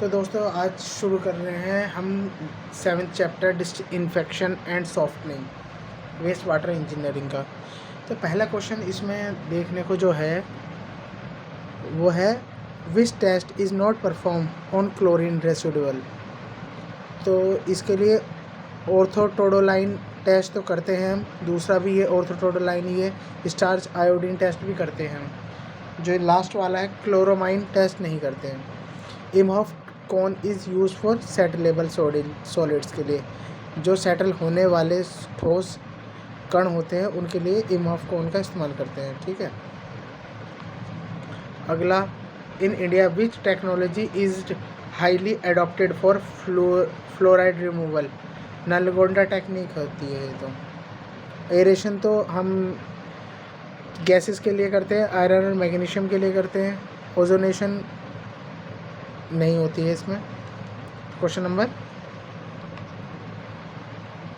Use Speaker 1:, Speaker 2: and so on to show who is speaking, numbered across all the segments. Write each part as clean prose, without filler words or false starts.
Speaker 1: तो दोस्तों आज शुरू कर रहे हैं हम 7th chapter disinfection and softening waste water engineering का। तो पहला क्वेश्चन इसमें देखने को जो है वो है which test is not perform on chlorine residual. तो इसके लिए ऑर्थोटोडोलाइन टेस्ट तो करते हैं हम, दूसरा भी ये ऑर्थोटोडोलाइन ही है, स्टार्च आयोडीन टेस्ट भी करते हैं हम। जो लास्ट वाला है क्लोरोमाइन टेस्ट नहीं करते हैं। इमहॉफ कौन इज़ यूज फॉर सेटलेबल सॉलिड्स के लिए, जो सेटल होने वाले ठोस कण होते हैं उनके लिए इमहॉफ कौन का इस्तेमाल करते हैं। ठीक है। अगला, in India which technology is highly adopted for fluoride removal. Nalgonda technique होती है ये। तो एरेशन तो हम गैसेस के लिए करते हैं, आयरन और मैग्नीशियम के लिए करते हैं, ओजोनेशन नहीं होती है इसमें। क्वेश्चन नंबर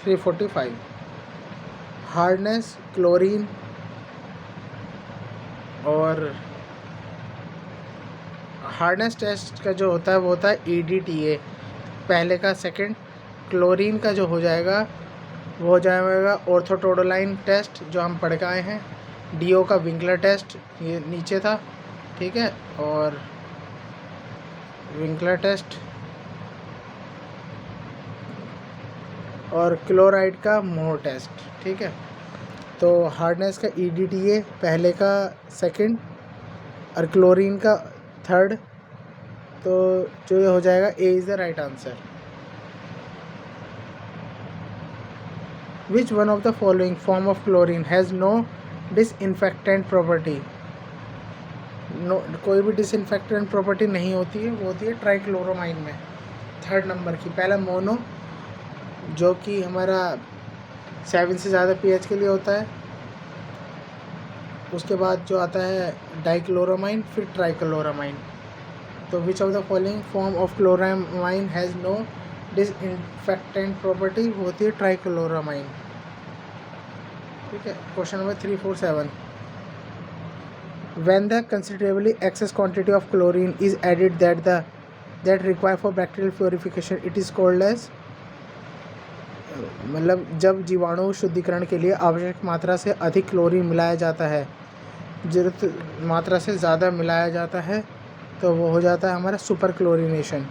Speaker 1: 345, हार्डनेस क्लोरीन और हार्डनेस टेस्ट का जो होता है वो होता है EDTA पहले का। सेकंड क्लोरीन का जो हो जाएगा वो हो जाएगा ऑर्थोटोडोलाइन टेस्ट जो हम पढ़ के आए हैं। DO का विंकलर टेस्ट ये नीचे था, ठीक है, और विंकलर टेस्ट और क्लोराइड का मोर टेस्ट। ठीक है। तो हार्डनेस का EDTA पहले का सेकंड और क्लोरीन का थर्ड। तो जो ये हो जाएगा A is the right answer. Which one of the following form of chlorine has no disinfectant property. No, कोई भी डिसइंफेक्टेंट प्रॉपर्टी नहीं होती है, वो होती है ट्राइक्लोरोमाइन में थर्ड नंबर की। पहला मोनो जो कि हमारा 7 से ज़्यादा pH के लिए होता है, उसके बाद जो आता है डाइक्लोरोमाइन, फिर ट्राइक्लोरोमाइन। तो which of the following form of chloramine has no disinfectant property, वो होती है ट्राइक्लोरोमाइन। ठीक है। Question number 347, when the considerably excess quantity of chlorine is added that require for bacterial purification, it is called as, मतलब जब जीवाणु शुद्धिकरण के लिए आवश्यक मात्रा से अधिक क्लोरीन मिलाया जाता है, जरूरत मात्रा से ज़्यादा मिलाया जाता है, तो वो हो जाता है हमारा super chlorination.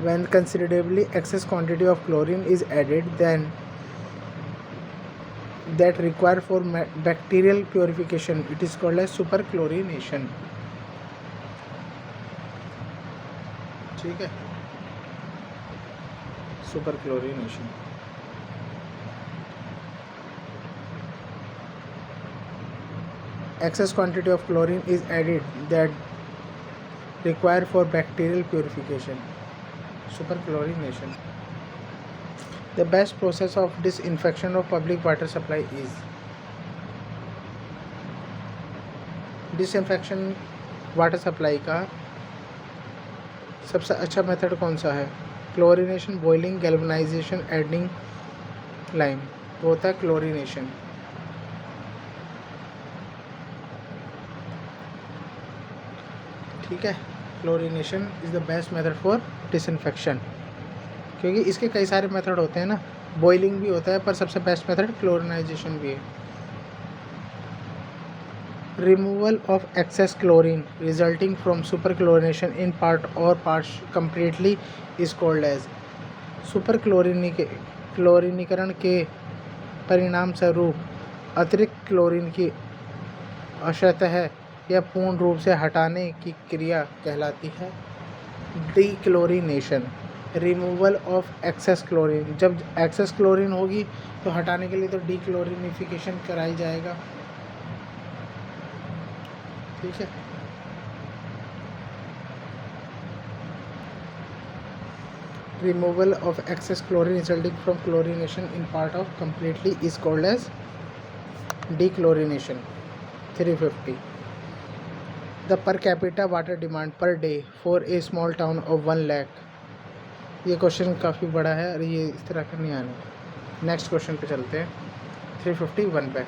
Speaker 1: when considerably excess quantity of chlorine is added then that require for bacterial purification, it is called as super chlorination। ठीक है, super chlorination. excess quantity of chlorine is added that require for bacterial purification, super chlorination। The best process of disinfection of public water supply is, disinfection water supply का सबसे अच्छा method कौन सा है? Chlorination, boiling, galvanisation, adding lime. वो होता है chlorination. ठीक है, chlorination is the best method for disinfection, क्योंकि इसके कई सारे मेथड होते हैं ना, बॉइलिंग भी होता है, पर सबसे बेस्ट मेथड क्लोरिनाइजेशन भी है। Removal of excess chlorine resulting from super chlorination in part or parts completely is called as. Super क्लोरीनीकरण के परिणाम स्वरूप अतिरिक्त क्लोरीन की अंशतः या पूर्ण रूप से हटाने की क्रिया कहलाती है डीक्लोरीनेशन। रिमूवल ऑफ एक्सेस क्लोरीन, जब एक्सेस क्लोरीन होगी तो हटाने के लिए तो डीक्लोरिनिफिकेशन कराई जाएगा। ठीक है। Removal of excess chlorine resulting from chlorination in part of completely is called as dechlorination. 350, the per capita water demand per day for a small town of 1 lakh. ये क्वेश्चन काफ़ी बड़ा है और ये इस तरह का नहीं आना। नेक्स्ट क्वेश्चन पे चलते हैं, 351 पे।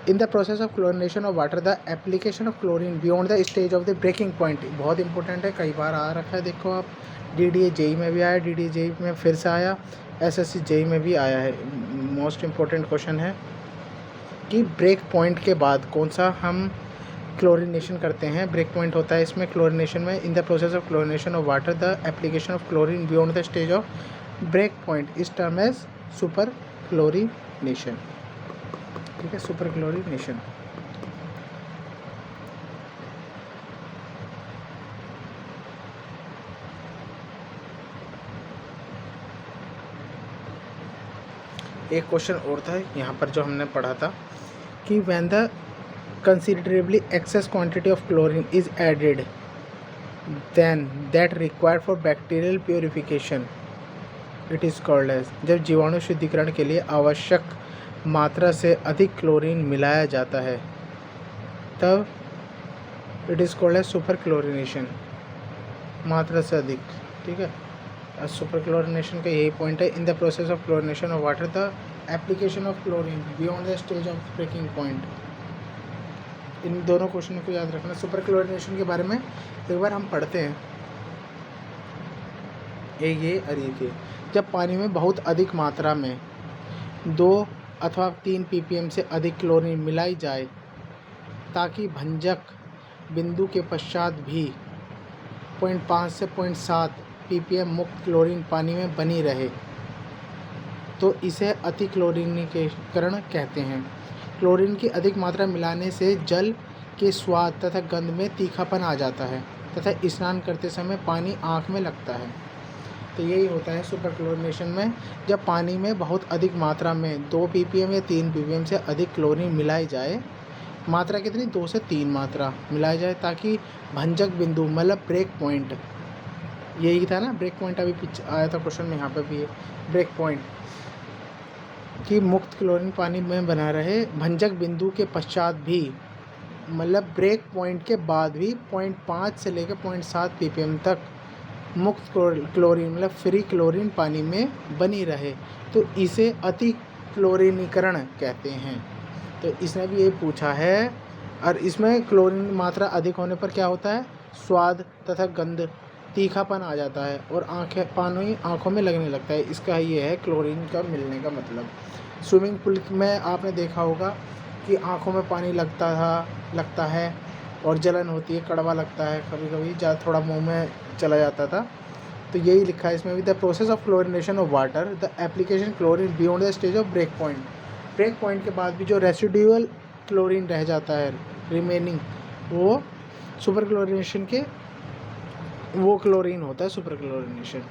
Speaker 1: In the process of chlorination of water the application of chlorine beyond the stage of the breaking point, बहुत इंपॉर्टेंट है, कई बार आ रखा है। देखो आप DDA JEE में भी आया, DDA JEE में फिर से आया, SSC JEE में भी आया है। मोस्ट इम्पोर्टेंट क्वेश्चन है कि ब्रेक पॉइंट के बाद कौन सा हम क्लोरिनेशन करते हैं। ब्रेक पॉइंट होता है इसमें क्लोरिनेशन में, in the process of chlorination of water the application of chlorine beyond the stage of break point is term as super chlorination. ठीक है, सुपर क्लोरिनेशन। एक क्वेश्चन और था यहाँ पर जो हमने पढ़ा था कि when the considerably excess quantity of chlorine is added then that required for bacterial purification it is called as, जब जीवाणु शुद्धिकरण के लिए आवश्यक मात्रा से अधिक क्लोरीन मिलाया जाता है तब it is called as super chlorination, मात्रा से अधिक। ठीक है, सुपर क्लोरिनेशन का यही पॉइंट है। In the process of chlorination of water the application of chlorine beyond the stage of breaking point. इन दोनों क्वेश्चन को याद रखना। सुपर क्लोरिनेशन के बारे में एक बार हम पढ़ते हैं, ये और ये जब पानी में बहुत अधिक मात्रा में 2 अथवा 3 ppm से अधिक क्लोरीन मिलाई जाए ताकि भंजक बिंदु के पश्चात भी 0.5 से 0.7 ppm मुक्त क्लोरीन पानी में बनी रहे तो इसे अति क्लोरीनीकरण कहते हैं। क्लोरीन की अधिक मात्रा मिलाने से जल के स्वाद तथा गंध में तीखापन आ जाता है तथा स्नान करते समय पानी आँख में लगता है। तो यही होता है सुपर क्लोरिनेशन में, जब पानी में बहुत अधिक मात्रा में 2 ppm या 3 ppm से अधिक क्लोरीन मिलाई जाए, मात्रा कितनी 2 से 3 मात्रा मिलाई जाए ताकि भंजक बिंदु मतलब ब्रेक पॉइंट, यही था ना ब्रेक पॉइंट, अभी पीछे आया था क्वेश्चन में, यहाँ पे भी है ब्रेक पॉइंट कि मुक्त क्लोरीन पानी में बना रहे। भंजक बिंदु के पश्चात भी मतलब ब्रेक पॉइंट के बाद भी 0.5 से लेकर 0.7 ppm तक मुक्त क्लोरीन मतलब फ्री क्लोरीन पानी में बनी रहे तो इसे अति क्लोरीनीकरण कहते हैं। तो इसने भी ये पूछा है, और इसमें क्लोरीन मात्रा अधिक होने पर क्या होता है, स्वाद तथा गंध तीखापन आ जाता है और पानी आँखों में लगने लगता है। इसका ये है क्लोरीन का मिलने का मतलब। स्विमिंग पूल में आपने देखा होगा कि आँखों में पानी लगता है और जलन होती है, कड़वा लगता है, कभी कभी थोड़ा मुंह में चला जाता था। तो यही लिखा है इसमें भी, the process of chlorination of water the application chlorine beyond the stage of break point. Break point के बाद भी जो रेसिडुअल क्लोरीन रह जाता है रिमेनिंग, वो सुपर क्लोरिनेशन के वो क्लोरीन होता है सुपर क्लोरिनेशन।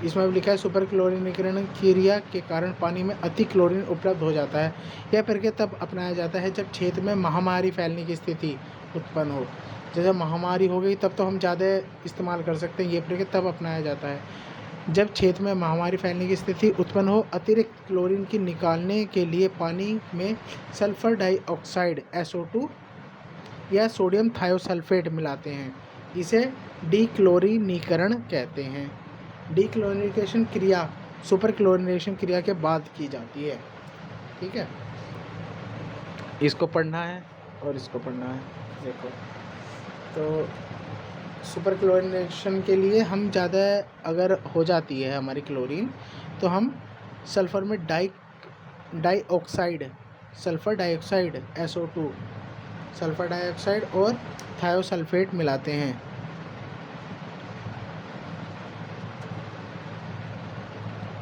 Speaker 1: इसमें भी लिखा है सुपर क्लोरीनीकरण क्रिया के कारण पानी में अति क्लोरीन उपलब्ध हो जाता है। यह प्रक्रिया तब अपनाया जाता है जब क्षेत्र में महामारी फैलने की स्थिति उत्पन्न हो। जैसे महामारी हो गई तब तो हम ज़्यादा इस्तेमाल कर सकते हैं, ये प्रक्रिया तब अपनाया जाता है जब क्षेत्र में महामारी फैलने की स्थिति उत्पन्न हो। अतिरिक्त क्लोरीन की निकालने के लिए पानी में सल्फर डाइऑक्साइड SO2 या सोडियम थायोसल्फेट मिलाते हैं, इसे डीक्लोरीनीकरण कहते हैं। डीक्लोरीनेशन क्रिया सुपर क्लोरिनेशन क्रिया के बाद की जाती है। ठीक है, इसको पढ़ना है और इसको पढ़ना है। देखो, तो सुपर क्लोरिनेशन के लिए हम ज़्यादा अगर हो जाती है हमारी क्लोरीन तो हम सल्फ़र में dioxide sulphur dioxide SO2 sulphur dioxide और थायोसल्फेट मिलाते हैं।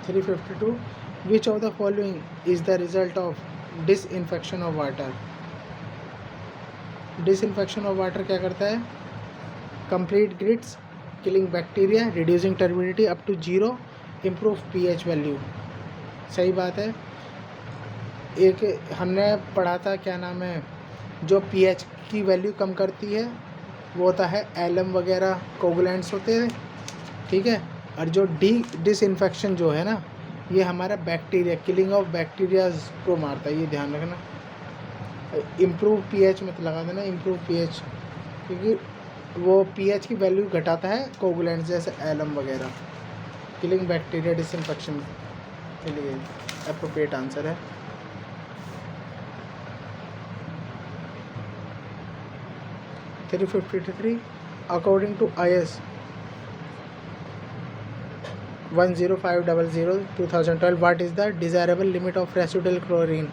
Speaker 1: Which of the following is the result of disinfection of water? Disinfection of water क्या करता है, complete grits, killing bacteria, reducing turbidity up to 0, improve pH value। सही बात है। एक हमने पढ़ा था, क्या नाम है, जो pH की वैल्यू कम करती है वो होता है एलम वगैरह, कोगुलेंट्स होते हैं। ठीक है, और जो डिसइंफेक्शन जो है ना, ये हमारा बैक्टीरिया, किलिंग ऑफ बैक्टीरियाज को मारता है, ये ध्यान रखना। इम्प्रूव पीएच मत लगा देना, इम्प्रूव पीएच, क्योंकि वो पीएच की वैल्यू घटाता है कोगुलेंट्स जैसे एलम वगैरह। किलिंग बैक्टीरिया डिसइंफेक्शन के लिए अप्रोप्रिएट आंसर है। 353 according to IS 10500 what is the desirable limit of residual chlorine?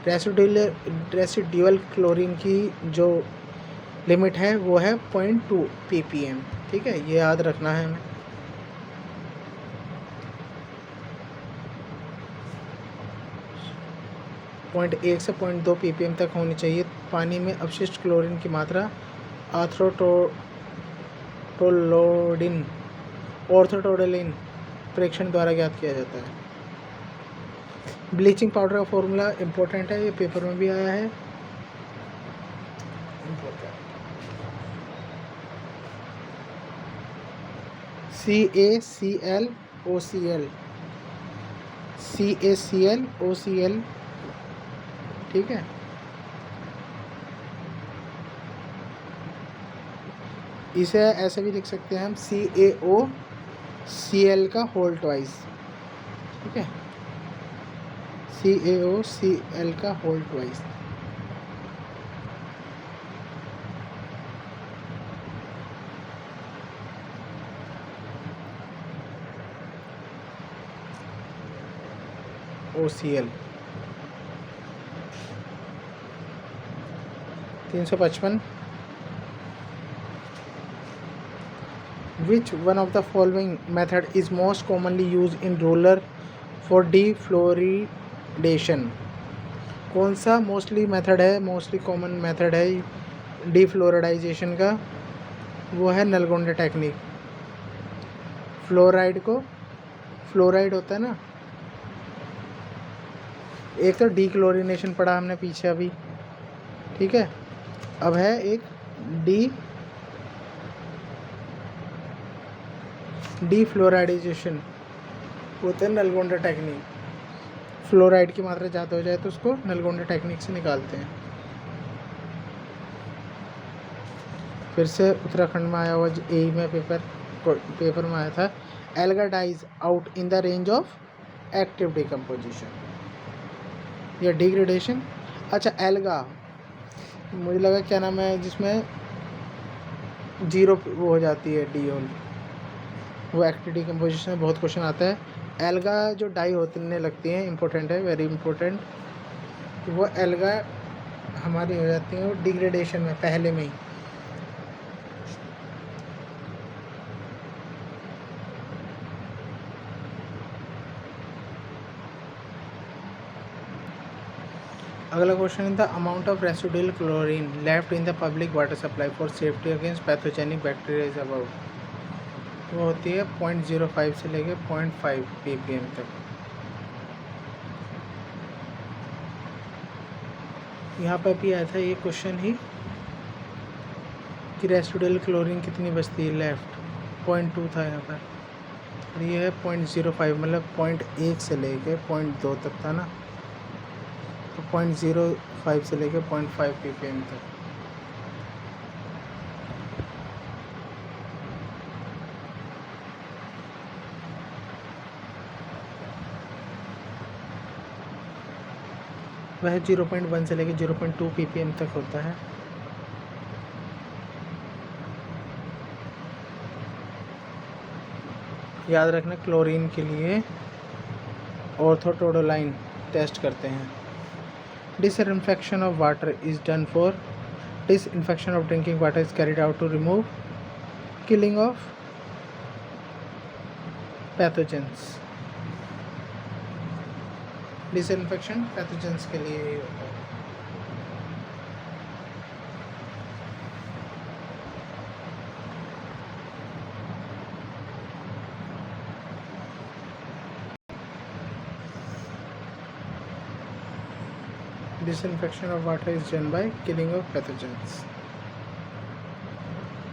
Speaker 1: Residual chlorine की जो लिमिट है वो है 0.2 ppm। ठीक है, ये याद रखना है हमें। पॉइंट 1 से 0.2 ppm तक होनी चाहिए। पानी में अपशिष्ट क्लोरीन की मात्रा ऑर्थोटोडोलिन परीक्षण द्वारा ज्ञात किया जाता है। ब्लीचिंग पाउडर का फॉर्मूला इम्पोर्टेंट है, ये पेपर में भी आया है। CaClOCl ठीक है। इसे ऐसे भी लिख सकते हैं हम CaOCl का होल ट्वाइस। ठीक है, CaOCl का whole twice. OCl 355 Which one of the following method is most commonly used in roller for defluoridation? कौन सा मोस्टली कॉमन मेथड है डिफ्लोरिडाइजेशन का? वो है नलगोंडा टेक्निक। फ्लोराइड होता है ना, एक तो डीक्लोरिनेशन पढ़ा हमने पीछे अभी। ठीक है, अब है एक डीफ्लोराइडाइजेशन, होता है नलगोंडा टेक्निक। फ्लोराइड की मात्रा ज़्यादा हो जाए तो उसको नलगोंडा टेक्निक से निकालते हैं। फिर से उत्तराखंड में आया हुआ ए में पेपर में आया था। Alga dies out in the range of active decomposition या डिग्रेडेशन। अच्छा, एल्गा मुझे लगा क्या नाम है जिसमें 0 वो हो जाती है डीओल, वो एक्टिव डिकम्पोजिशन में बहुत क्वेश्चन आता है। एल्गा जो डाई होने लगती हैं, इम्पोर्टेंट है, वेरी इम्पोर्टेंट। वो एल्गा हमारी हो जाती हैं वो डिग्रेडेशन में पहले में ही। अगला क्वेश्चन है the amount of residual chlorine left in the public water supply for safety against pathogenic bacteria is about. वो होती है 0.05 से लेके 0.5 ppm तक। यहाँ पर भी आया था ये क्वेश्चन ही कि रेसिडुअल क्लोरीन कितनी बचती है लेफ्ट, 0.2 था यहाँ पर, और ये है 0.05, मतलब 0.1 से लेके 0.2 तक था ना, तो 0.05 से लेके 0.5 ppm तक। वह 0.1 से लेके 0.2 ppm तक होता है। याद रखना, क्लोरीन के लिए ऑर्थोटोडोलाइन टेस्ट करते हैं। Disinfection of water is done for disinfection of drinking water is carried out to remove killing of pathogens. Disinfection pathogens के लिए ही होता है। Disinfection of water is done by killing of pathogens.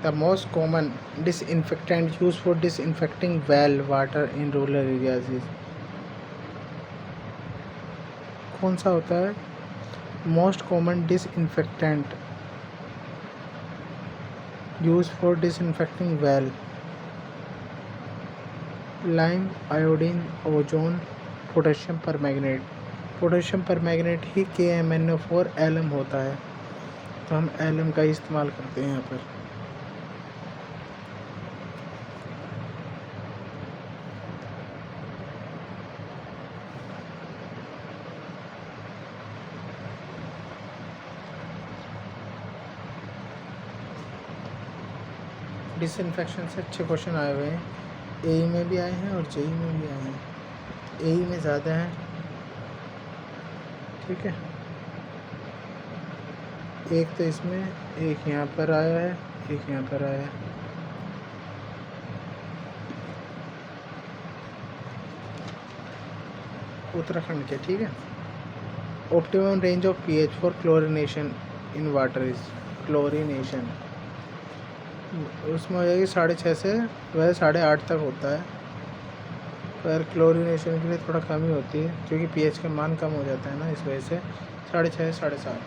Speaker 1: The most common disinfectant used for disinfecting well water in rural areas is कौन सा होता है? Most common disinfectant used for disinfecting well, lime, iodine, ozone, potassium permanganate. Potassium permanganate ही KMnO4 alum होता है। तो हम LM का ही इस्तेमाल करते हैं यहाँ पर। डिसइंफेक्शन से अच्छे क्वेश्चन आए हुए हैं, AE में भी आए हैं और JEE में भी आए हैं। AE में ज़्यादा हैं, ठीक है। एक तो इसमें, एक यहाँ पर आया है, एक यहाँ पर आया है। उत्तराखंड के, ठीक है। Optimum range of pH for chlorination in water is, chlorination उसमें हो जाएगी 6.5 से वह 8.5 तक होता है, पर क्लोरिनेशन के लिए थोड़ा कम ही होती है क्योंकि pH का मान कम हो जाता है ना, इस वजह से 6.5 7.5।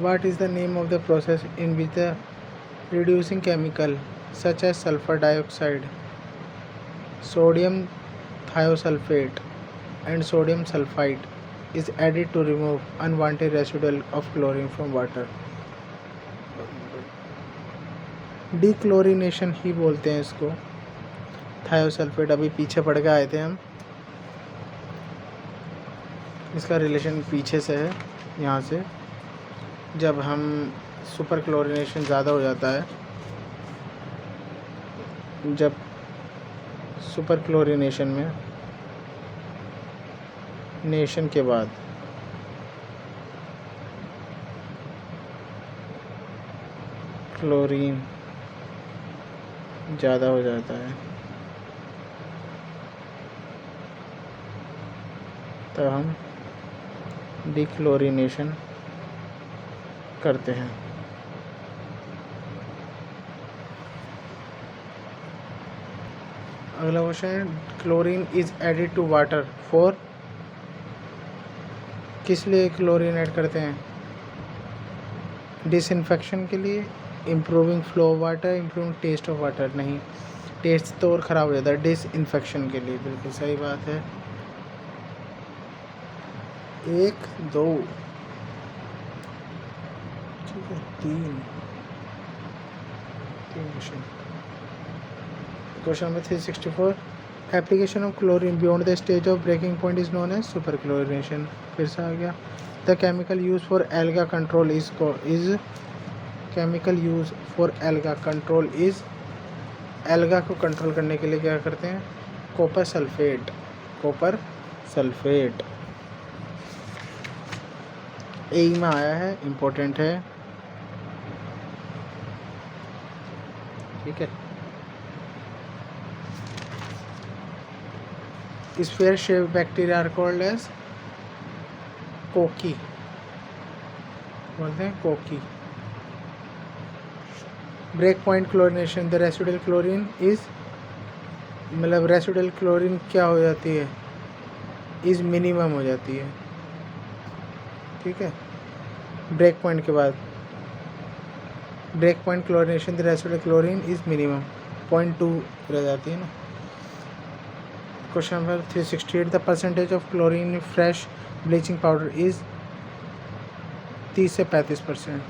Speaker 1: What is the name of the process in which the reducing chemical such as sulfur dioxide, sodium thiosulfate and sodium sulfite is added to remove unwanted residual of chlorine from water? डिक्लोरिनेशन ही बोलते हैं इसको। Thiosulphate अभी पीछे पढ़ के आए थे हम, इसका रिलेशन पीछे से है, यहाँ से जब हम सुपर क्लोरिनेशन ज़्यादा हो जाता है, जब सुपर क्लोरिनेशन में नेशन के बाद क्लोरीन ज़्यादा हो जाता है तो हम डिक्लोरिनेशन करते हैं। अगला क्वेश्चन है, chlorine is added to water for, किस लिए क्लोरीन ऐड करते हैं? डिसइंफेक्शन के लिए, improving flow of water, improving taste of water. नहीं, टेस्ट तो और ख़राब हो जाता है, डिसइंफेक्शन के लिए, बिल्कुल सही बात है। 1 2 ठीक है, 3 question. Question number 364, application of chlorine beyond the stage of breaking point is known as super chlorination. फिर से आ गया। The chemical use for alga control is chemical use for alga control is, alga को control करने के लिए क्या करते हैं? Copper sulphate, copper sulphate. A में आया है, इम्पोर्टेंट है, ठीक है। Sphere shape bacteria are called as cocci, बोलते हैं कोकी। Break point chlorination, the residual chlorine is, मतलब रेसिडुअल क्लोरीन क्या हो जाती है? इज मिनिमम हो जाती है, ठीक है। ब्रेक पॉइंट के बाद, break point chlorination the residual chlorine is minimum 0.2 रह जाती है ना। Question number 368, the percentage of chlorine in fresh bleaching powder is 30 से 35%।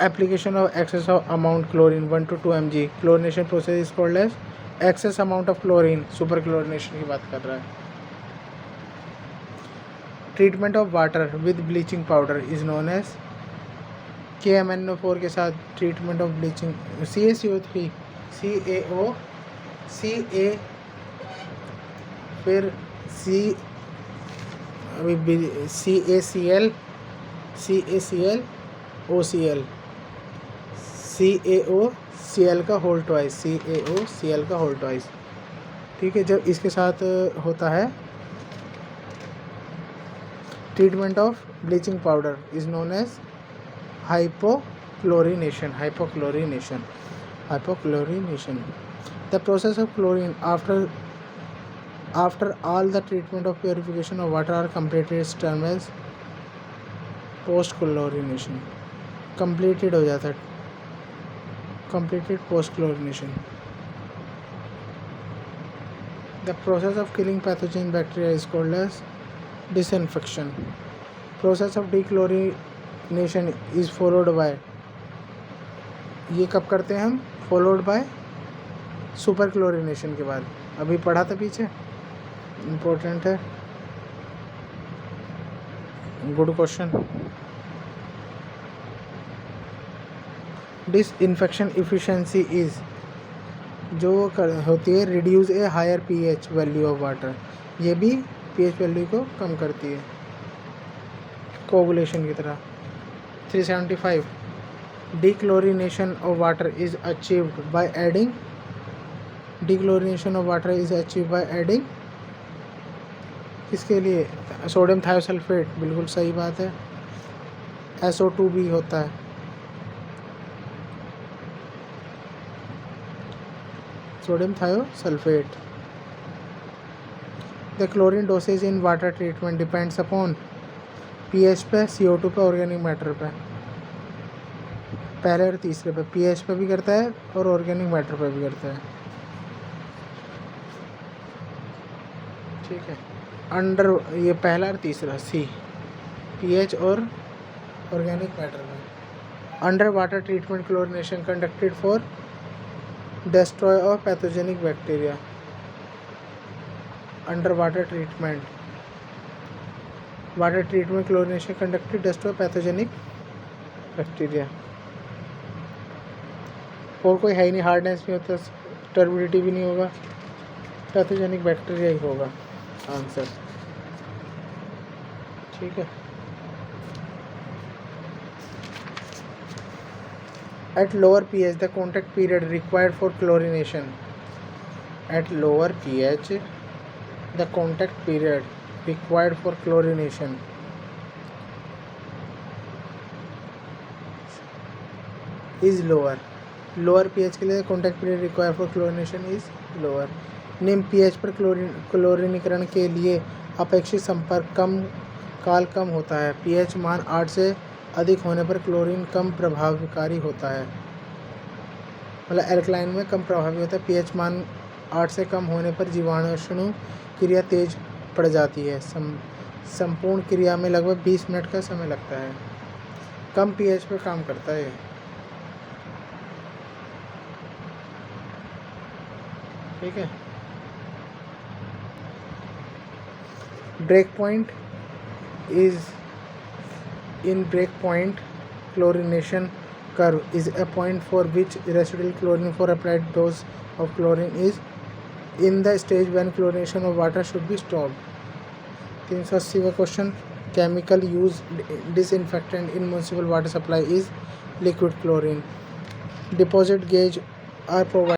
Speaker 1: Application of excess of amount chlorine 1 to 2 mg, chlorination process is called as excess amount of chlorine, super chlorination की बात कर रहा है। Treatment of water with bleaching powder is known as, KMnO4 के साथ treatment of bleaching, CaCO3, CaO, Ca, फिर CaCl, CaCl, OCl, CaOCl का whole twice, CaOCl का होल ट्वाइस, ठीक है। जब इसके साथ होता है treatment of bleaching powder is known as hypochlorination, hypochlorination. The process of chlorine after after all the treatment of purification of water are completed is term as post chlorination. Completed हो जाता है, completed post chlorination. The process of killing pathogen bacteria is called as disinfection. Process of dechlorination is followed by, ये कब करते हैं हम? Followed by super chlorination के बाद। अभी पढ़ा था पीछे, इम्पोर्टेंट है, good question. Disinfection efficiency is, जो होती है reduce a higher pH value of water, ये भी पीएच वैल्यू को कम करती है कोगुलेशन की तरह। 375 dechlorination of water is achieved by adding, dechlorination of water is achieved by adding किसके लिए? सोडियम थायोसल्फेट, बिल्कुल सही बात है। SO2 भी होता है। Sodium thiosulphate. The chlorine dosage in water treatment depends upon pH पे, CO2 पे, ऑर्गेनिक मैटर पे। पहले और तीसरे पे, पीएच पे भी करता है और ऑर्गेनिक मैटर पे भी करता है। ठीक है, अंडर, ये पहला और तीसरा सी, पीएच और ऑर्गेनिक मैटर में। Under water treatment chlorination conducted for destroy of pathogenic bacteria। Under water treatment chlorination conducted destroy pathogenic bacteria. और कोई है ही नहीं, हार्डनेस नहीं होता, टर्बिडिटी भी नहीं होगा, पैथोजेनिक बैक्टीरिया ही होगा आंसर। ठीक है। At lower pH, the contact period required for chlorination. At lower pH, the contact period required for chlorination is lower. Lower pH के लिए contact period required for chlorination is lower. निम्न pH पर क्लोरीनीकरण के लिए अपेक्षित संपर्क काल कम होता है। pH मान 8 से अधिक होने पर क्लोरीन कम प्रभावकारी होता है, मतलब एल्कलाइन में कम प्रभावी होता है। pH मान 8 से कम होने पर जीवाणु क्रिया तेज पड़ जाती है। संपूर्ण क्रिया में लगभग 20 मिनट का समय लगता है। कम pH पर काम करता है। ठीक है। Break point is, in breakpoint chlorination curve is a point for which residual chlorine for applied dose of chlorine is in the stage when chlorination of water should be stopped। 380वां question, chemical use disinfectant in municipal water supply is liquid chlorine। Deposit gauge are provided